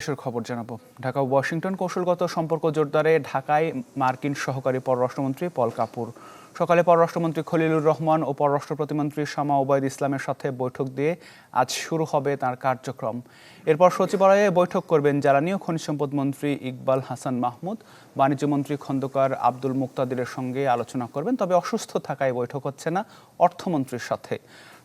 দেশের খবর জানাবো। ঢাকা ও ওয়াশিংটন কৌশলগত সম্পর্ক জোরদারে ঢাকায় মার্কিন সহকারী পররাষ্ট্রমন্ত্রী পল কাপুর। সকালে পররাষ্ট্রমন্ত্রী খলিলুর রহমান ও পররাষ্ট্র প্রতিমন্ত্রী শামা ওবায়দ ইসলামের সাথে বৈঠক দিয়ে আজ শুরু হবে তার কার্যক্রম। এরপর সচিবালয়ে বৈঠক করবেন জ্বালানি ও খনিজ সম্পদ মন্ত্রী ইকবাল হাসান মাহমুদ। বাণিজ্যমন্ত্রী খন্দকার আব্দুল মুক্তাদিরের সঙ্গে আলোচনা করবেন, তবে অসুস্থ থাকায় বৈঠক হচ্ছে না অর্থমন্ত্রীর সাথে।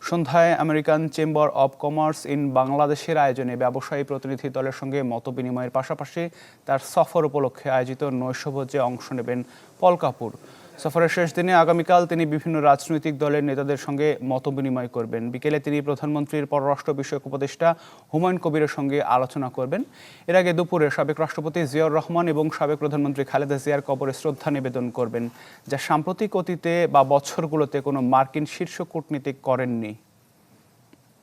সন্ধ্যায় American chamber of commerce in বাংলাদেশের আয়োজনে ব্যবসায়ী প্রতিনিধি দলের সঙ্গে মতবিনিময়ের পাশাপাশি তার সফর উপলক্ষে আয়োজিত নৈশভোজে অংশ নেবেন পল কাপুর। সফরের শেষ দিনে আগামীকাল তিনি বিভিন্ন রাজনৈতিক দলের নেতাদের সঙ্গে মতবিনিময় করবেন। বিকেলে তিনি প্রধানমন্ত্রীর পররাষ্ট্র বিষয়ক উপদেষ্টা হুমায়ুন কবিরের সঙ্গে আলোচনা করবেন। এর আগে দুপুরে সাবেক রাষ্ট্রপতি জিয়াউর রহমান এবং সাবেক প্রধানমন্ত্রী খালেদা জিয়ার কবরে শ্রদ্ধা নিবেদন করবেন, যা সাম্প্রতিক অতীতে বা বছরগুলোতে কোনো মার্কিন শীর্ষ কূটনীতিক করেননি।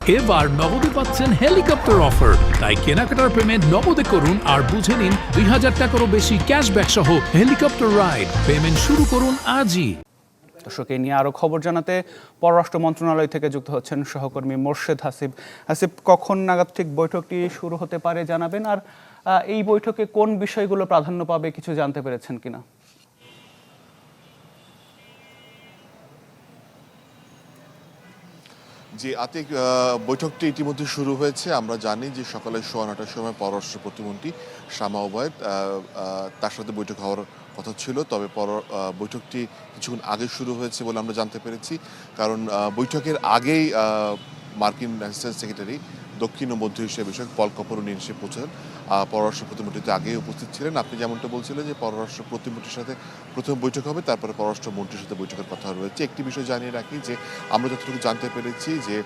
এবার নগদে পাচ্ছেন হেলিকপ্টার অফার, তাই কেনাকাটার পেমেন্ট নগদে করুন আর বুঝে নিন ২০০০ টাকারও বেশি ক্যাশব্যাক সহ হেলিকপ্টার রাইড। পেমেন্ট শুরু করুন আজই। দর্শক, এই নিয়ে আরও খবর জানাতে পররাষ্ট্র মন্ত্রণালয় থেকে যুক্ত হচ্ছেন সহকর্মী মোর্শেদ হাসিব। হাসিব, কখন নাগাদ ঠিক বৈঠকটি শুরু হতে পারে জানাবেন, আর এই বৈঠকে কোন বিষয়গুলো প্রাধান্য পাবে কিছু জানতে পেরেছেন কিনা? জি আতিক, বৈঠকটি ইতিমধ্যে শুরু হয়েছে। আমরা জানি যে সকালে ৯:১৯টার সময় পররাষ্ট্র প্রতিমন্ত্রী শামা ওবায়দ তার সাথে বৈঠক হওয়ার কথা ছিল, তবে বৈঠকটি কিছুক্ষণ আগে শুরু হয়েছে বলে আমরা জানতে পেরেছি। কারণ বৈঠকের আগেই মার্কিন অ্যাসিস্ট্যান্ট সেক্রেটারি দক্ষিণ ও মধ্য এশিয়া বিষয়ক পল কাপুর উনি এসে পৌঁছান। পররাষ্ট্র প্রতিমন্ত্রী আগেই উপস্থিত ছিলেন। আপনি যেমনটা বলছিলেন যে পররাষ্ট্র প্রতিমন্ত্রীর সাথে প্রথম বৈঠক হবে, তারপরে পররাষ্ট্রমন্ত্রীর সাথে বৈঠকের কথা রয়েছে। একটি বিষয় জানিয়ে রাখি যে আমরা যতটুকু জানতে পেরেছি যে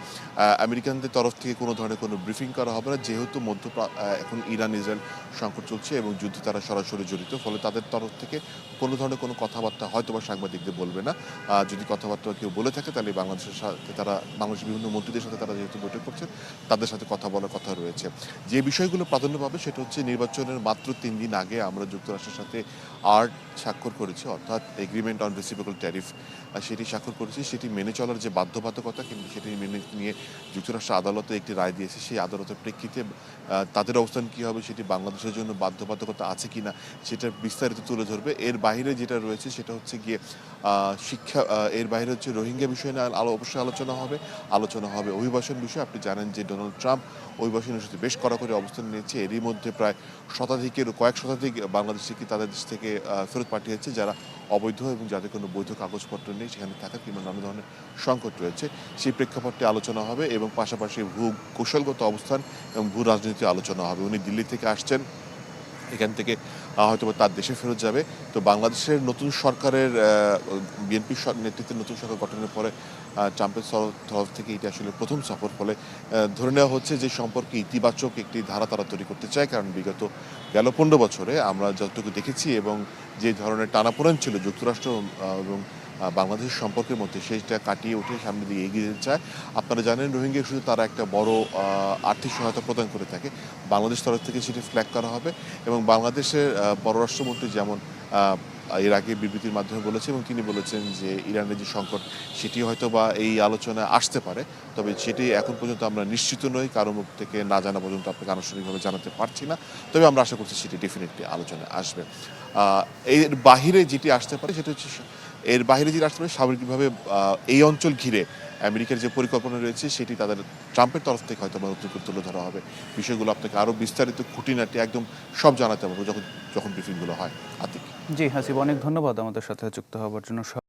আমেরিকানদের তরফ থেকে কোনো ধরনের কোনো ব্রিফিং করা হবে না, যেহেতু এখন ইরান ইসরায়েল সংকট চলছে এবং যুদ্ধে তারা সরাসরি জড়িত, ফলে তাদের তরফ থেকে কোনো ধরনের কোনো কথাবার্তা হয়তো বা সাংবাদিকদের বলবে না। যদি কথাবার্তা কেউ বলে থাকে তাহলে বাংলাদেশের সাথে বাংলাদেশের বিভিন্ন মন্ত্রীদের সাথে তারা যেহেতু বৈঠক করছেন, তাদের সাথে কথা বলার কথা রয়েছে। যে বিষয়গুলো প্রাধান্য পাবে সেটা হচ্ছে নির্বাচনের মাত্র ৩ দিন আগে আমরা যুক্তরাষ্ট্রের সাথে স্বাক্ষর করেছি, অর্থাৎ এগ্রিমেন্ট অন রেসিপ্রোকাল ট্যারিফ, সেটি স্বাক্ষর করেছি। সেটি মেনে চলার যে বাধ্যবাধকতা, কিন্তু সেটি মেনে নিয়ে যুক্তরাষ্ট্র আদালতে একটি রায় দিয়েছে। সেই আদালতের প্রেক্ষিতে তাদের অবস্থান কী হবে, সেটি বাংলাদেশের জন্য বাধ্যবাধকতা আছে কি না, সেটার বিস্তারিত তুলে ধরবে। এর বাইরে যেটা রয়েছে সেটা হচ্ছে গিয়ে শিক্ষা, এর বাইরে হচ্ছে রোহিঙ্গা বিষয় নিয়ে অবশ্যই আলোচনা হবে অভিবাসন বিষয়ে। আপনি জানেন যে ডোনাল্ড ট্রাম্প অভিবাসনের সাথে বেশ কড়াকড়ি অবস্থান নিয়েছে। এরই মধ্যে প্রায় কয়েক শতাধিক বাংলাদেশিকে তাদের দেশ থেকে ফেরত পাঠিয়েছে, যারা অবৈধ এবং যাদের কোনো বৈধ কাগজপত্র নেই, সেখানে থাকা কিংবা নানা ধরনের সংকট রয়েছে। সেই প্রেক্ষাপটে আলোচনা হবে এবং পাশাপাশি কৌশলগত অবস্থান এবং ভূ রাজনীতি আলোচনা হবে। উনি দিল্লি থেকে আসছেন, এখান থেকে হয়তো তার দেশে ফেরত যাবে। তো বাংলাদেশের নতুন সরকারের বিএনপি নেতৃত্বে নতুন সরকার গঠনের পরে ট্রাম্পের তরফ থেকে এটি আসলে প্রথম সফর, ফলে ধরে নেওয়া হচ্ছে যে সম্পর্কে ইতিবাচক একটি ধারা তারা তৈরি করতে চায়। কারণ বিগত 15 বছরে আমরা যতটুকু দেখেছি এবং যে ধরনের টানাপোড়েন ছিল যুক্তরাষ্ট্র এবং বাংলাদেশের সম্পর্কের মধ্যে, সেইটা কাটিয়ে উঠে সামনে দিয়ে এগিয়ে যেতে চায়। আপনারা জানেন রোহিঙ্গা ইস্যুতে তারা একটা বড় আর্থিক সহায়তা প্রদান করে থাকে। বাংলাদেশ তরফ থেকে সেটি ফ্ল্যাগ করা হবে এবং বাংলাদেশের পররাষ্ট্রমন্ত্রী যেমন এর আগে বিবৃতির মাধ্যমে বলেছে এবং তিনি বলেছেন যে ইরানের যে সংকট সেটি হয়তো বা এই আলোচনায় আসতে পারে, তবে সেটি এখন পর্যন্ত আমরা নিশ্চিত নই, কারো মুখ থেকে না জানা পর্যন্ত আপনাকে আনুষ্ঠানিকভাবে জানাতে পারছি না। তবে আমরা আশা করছি সেটি ডেফিনেটলি আলোচনায় আসবে। এর বাহিরে যেটি আসতে পারে সেটা হচ্ছে স্বাভাবিকভাবে এই অঞ্চল ঘিরে আমেরিকার যে পরিকল্পনা রয়েছে সেটি তাদের ট্রাম্পের তরফ থেকে হয়তো নতুন করে তুলে ধরা হবে। বিষয়গুলো আপনাকে আরও বিস্তারিত খুঁটিনাটি একদম সব জানাতে পারবো যখন ব্রিফিংগুলো হয়। আতিক। জি হাসিব, অনেক ধন্যবাদ আমাদের সাথে যুক্ত হওয়ার জন্য।